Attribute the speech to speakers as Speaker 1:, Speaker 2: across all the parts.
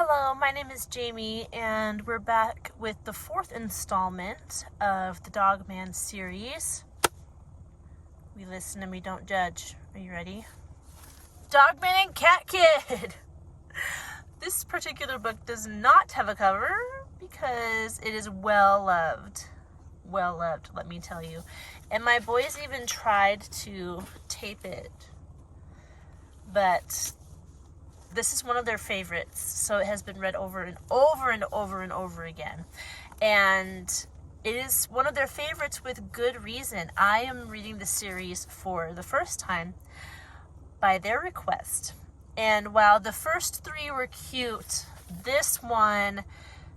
Speaker 1: Hello, my name is Jamie, and we're back with the fourth installment of the Dogman series. We listen and we don't judge. Are you ready? Dogman and Cat Kid! This particular book does not have a cover because it is well loved. Well loved, let me tell you. And my boys even tried to tape it, but this is one of their favorites, so it has been read over and over and over and over again. And it is one of their favorites with good reason. I am reading the series for the first time by their request. And while the first three were cute, this one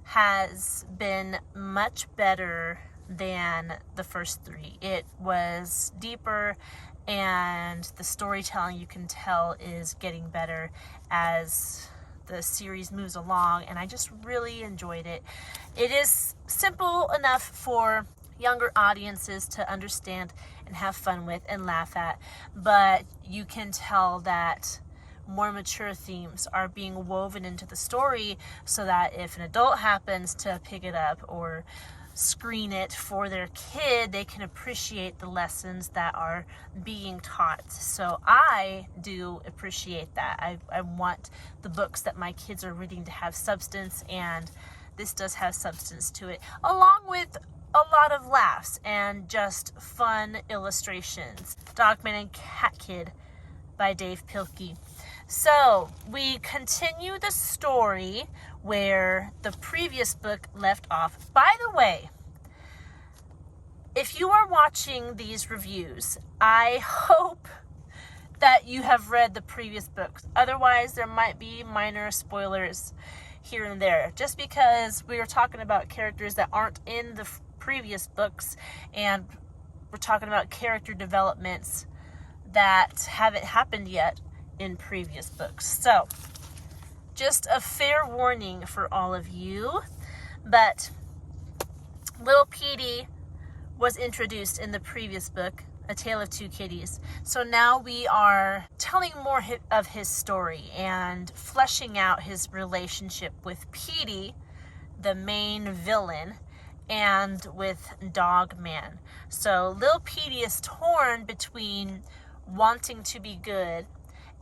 Speaker 1: has been much better than the first three. It was deeper, and the storytelling, you can tell, is getting better as the series moves along, and I just really enjoyed it. It is simple enough for younger audiences to understand and have fun with and laugh at, but you can tell that more mature themes are being woven into the story so that if an adult happens to pick it up or screen it for their kid, they can appreciate the lessons that are being taught. So I do appreciate that. I want the books that my kids are reading to have substance, and this does have substance to it, along with a lot of laughs and just fun illustrations. Dogman and Cat Kid by Dave Pilkey. So we continue the story where the previous book left off. By the way, if you are watching these reviews, I hope that you have read the previous books. Otherwise, there might be minor spoilers here and there, just because we are talking about characters that aren't in the previous books, and we're talking about character developments that haven't happened yet in previous books. So just a fair warning for all of you, but little Petey was introduced in the previous book, A Tale of Two Kitties. So now we are telling more of his story and fleshing out his relationship with Petey, the main villain, and with Dogman. So little Petey is torn between wanting to be good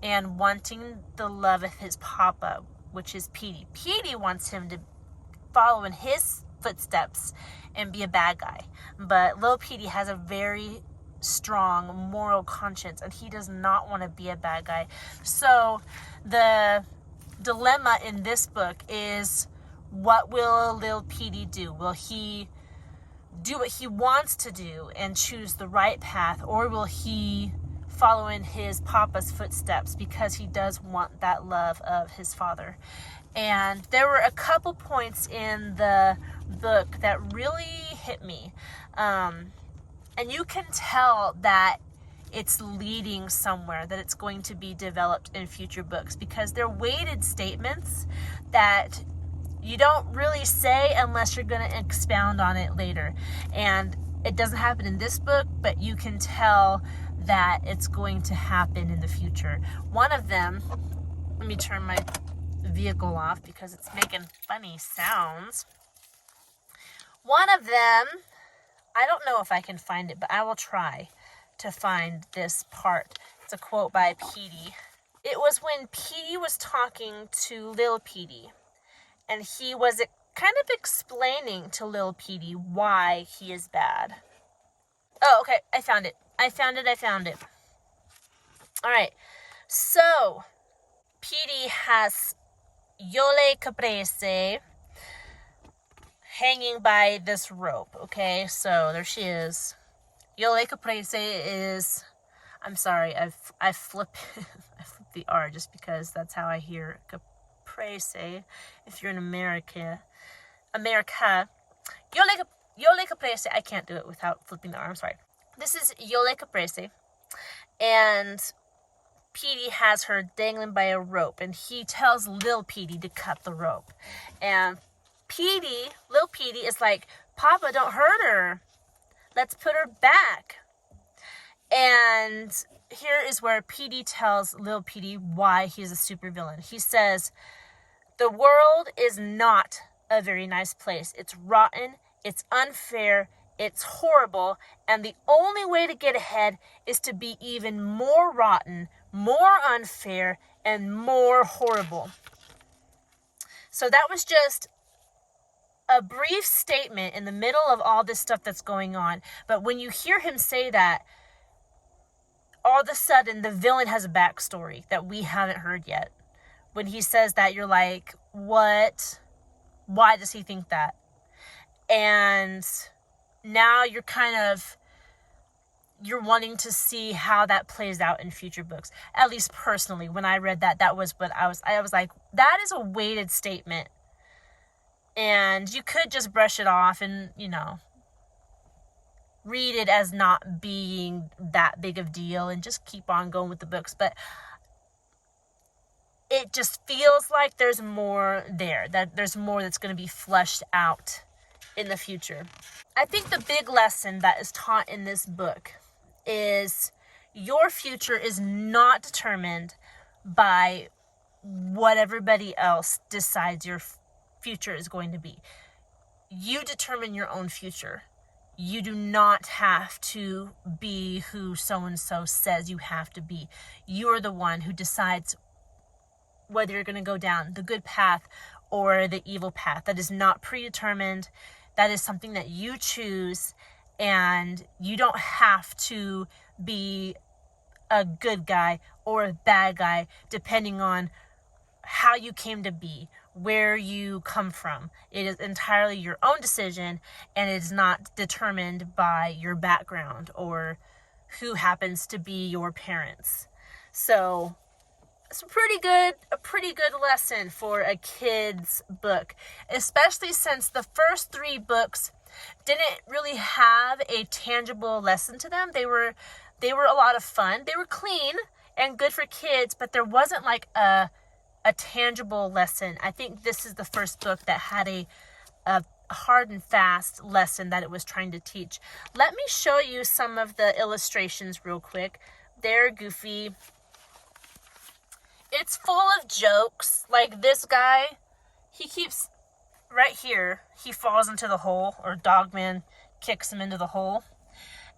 Speaker 1: and wanting the love of his papa, which is Petey. Petey wants him to follow in his footsteps and be a bad guy. But little Petey has a very strong moral conscience, and he does not want to be a bad guy. So the dilemma in this book is, what will little Petey do? Will he do what he wants to do and choose the right path, or will he follow in his papa's footsteps because he does want that love of his father? And there were a couple points in the book that really hit me. And you can tell that it's leading somewhere, that it's going to be developed in future books, because they're weighted statements that you don't really say unless you're going to expound on it later. And it doesn't happen in this book, but you can tell that it's going to happen in the future. One of them, let me turn my vehicle off because it's making funny sounds. One of them, I don't know if I can find it, but I will try to find this part. It's a quote by Petey. It was when Petey was talking to Lil Petey, and he was kind of explaining to Lil Petey why he is bad. Oh, okay, I found it. All right, so Petey has Yole Caprese hanging by this rope, okay? So there she is. Yole Caprese is, I'm sorry, I flip I flip the R just because that's how I hear Caprese. If you're in America, Yole Caprese, I can't do it without flipping the R, I'm sorry. This is Yole Caprese, and Petey has her dangling by a rope, and he tells Lil Petey to cut the rope. And Lil Petey is like, Papa, don't hurt her. Let's put her back. And here is where Petey tells Lil Petey why he's a supervillain. He says, The world is not a very nice place. It's rotten, it's unfair, it's horrible, and the only way to get ahead is to be even more rotten, more unfair, and more horrible. So that was just a brief statement in the middle of all this stuff that's going on. But when you hear him say that, all of a sudden the villain has a backstory that we haven't heard yet. When he says that, you're like, what? Why does he think that? And now you're wanting to see how that plays out in future books. At least personally, when I read that, that was what I was like, that is a weighted statement. And you could just brush it off and, read it as not being that big of deal and just keep on going with the books. But it just feels like there's more there, that there's more that's going to be fleshed out in the future. I think the big lesson that is taught in this book is your future is not determined by what everybody else decides your future is going to be. You determine your own future. You do not have to be who so-and-so says you have to be. You're the one who decides whether you're going to go down the good path or the evil path. That is not predetermined. That is something that you choose, and you don't have to be a good guy or a bad guy depending on how you came to be, where you come from. It is entirely your own decision, and it is not determined by your background or who happens to be your parents. So it's a pretty good lesson for a kid's book, especially since the first 3 books didn't really have a tangible lesson to them. They were a lot of fun. They were clean and good for kids, but there wasn't like a tangible lesson. I think this is the first book that had a hard and fast lesson that it was trying to teach. Let me show you some of the illustrations real quick. They're goofy. It's full of jokes. Like this guy, he keeps right here, he falls into the hole, or Dogman kicks him into the hole.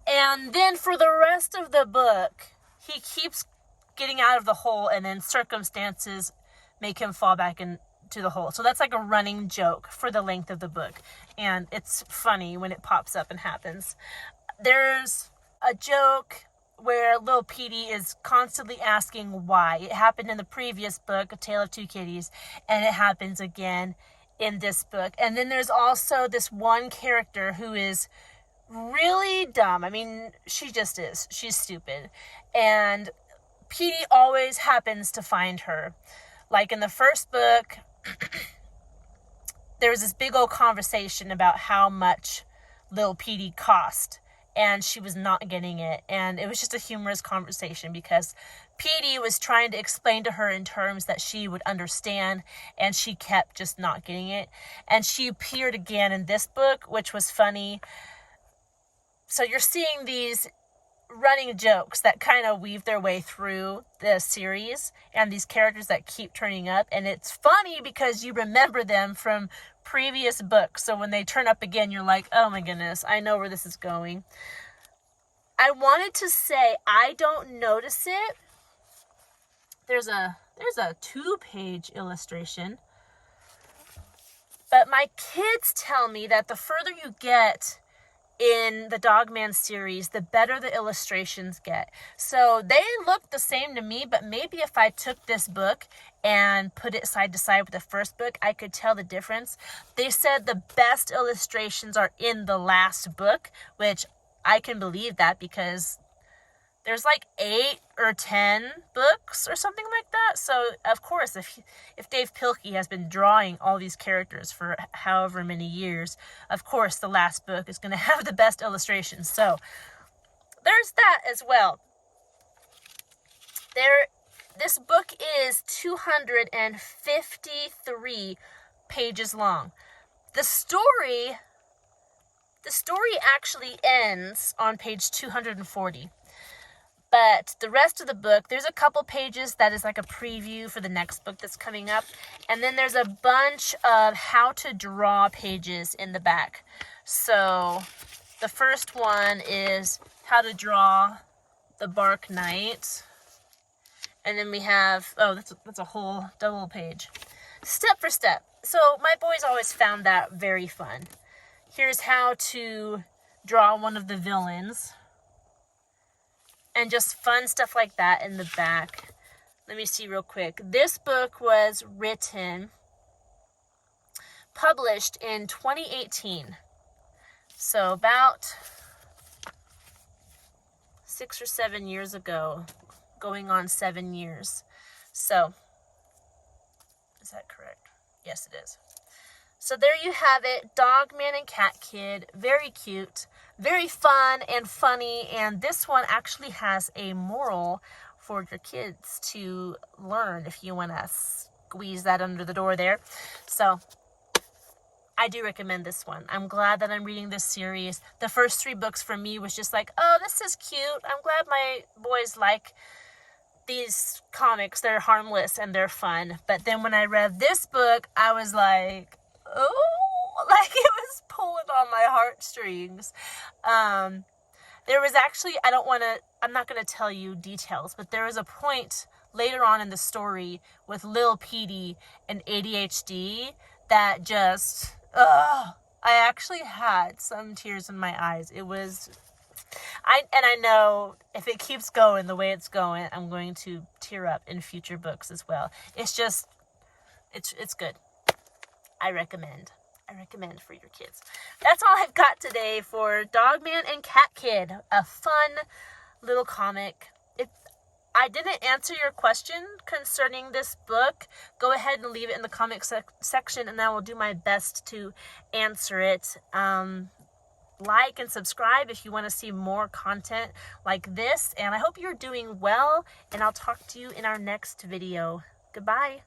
Speaker 1: And then for the rest of the book, he keeps getting out of the hole, and then circumstances make him fall back into the hole. So that's like a running joke for the length of the book. And it's funny when it pops up and happens. There's a joke where little Petey is constantly asking why. It happened in the previous book, A Tale of Two Kitties, and it happens again in this book. And then there's also this one character who is really dumb. I mean, she just is. She's stupid. And Petey always happens to find her. Like in the first book, there was this big old conversation about how much little Petey cost, and she was not getting it. And it was just a humorous conversation because Petey was trying to explain to her in terms that she would understand, and she kept just not getting it. And she appeared again in this book, which was funny. So you're seeing these running jokes that kind of weave their way through the series, and these characters that keep turning up. And it's funny because you remember them from previous books. So when they turn up again, you're like, oh my goodness, I know where this is going. I wanted to say I don't notice it. There's a 2-page illustration. But my kids tell me that the further you get in the Dogman series, the better the illustrations get. So they look the same to me, but maybe if I took this book and put it side to side with the first book, I could tell the difference. They said the best illustrations are in the last book, which I can believe that because there's like 8 or 10 books or something like that. So of course, if Dave Pilkey has been drawing all these characters for however many years, of course the last book is going to have the best illustrations. So there's that as well. This book is 253 pages long. The story actually ends on page 240. But the rest of the book, there's a couple pages that is like a preview for the next book that's coming up. And then there's a bunch of how to draw pages in the back. So the first one is how to draw the Bark Knight. And then we have, oh, that's a whole double page. Step for step. So my boys always found that very fun. Here's how to draw one of the villains. And just fun stuff like that in the back. Let me see real quick. This book was published in 2018. So about 6 or 7 years ago, going on 7 years. So, is that correct? Yes, it is. So there you have it, Dogman and Cat Kid. Very cute, very fun and funny. And this one actually has a moral for your kids to learn if you want to squeeze that under the door there. So I do recommend this one. I'm glad that I'm reading this series. The first 3 books for me was just like, oh, this is cute. I'm glad my boys like these comics. They're harmless and they're fun. But then when I read this book, I was like, oh, like it was pulling on my heartstrings. There was actually, I'm not going to tell you details, but there was a point later on in the story with Lil Petey and ADHD that just, I actually had some tears in my eyes. It was, I know if it keeps going the way it's going, I'm going to tear up in future books as well. It's just, it's good. I recommend for your kids. That's all I've got today for Dogman and Cat Kid. A fun little comic. If I didn't answer your question concerning this book, go ahead and leave it in the comment section and I will do my best to answer it. Like and subscribe if you want to see more content like this. And I hope you're doing well, and I'll talk to you in our next video. Goodbye.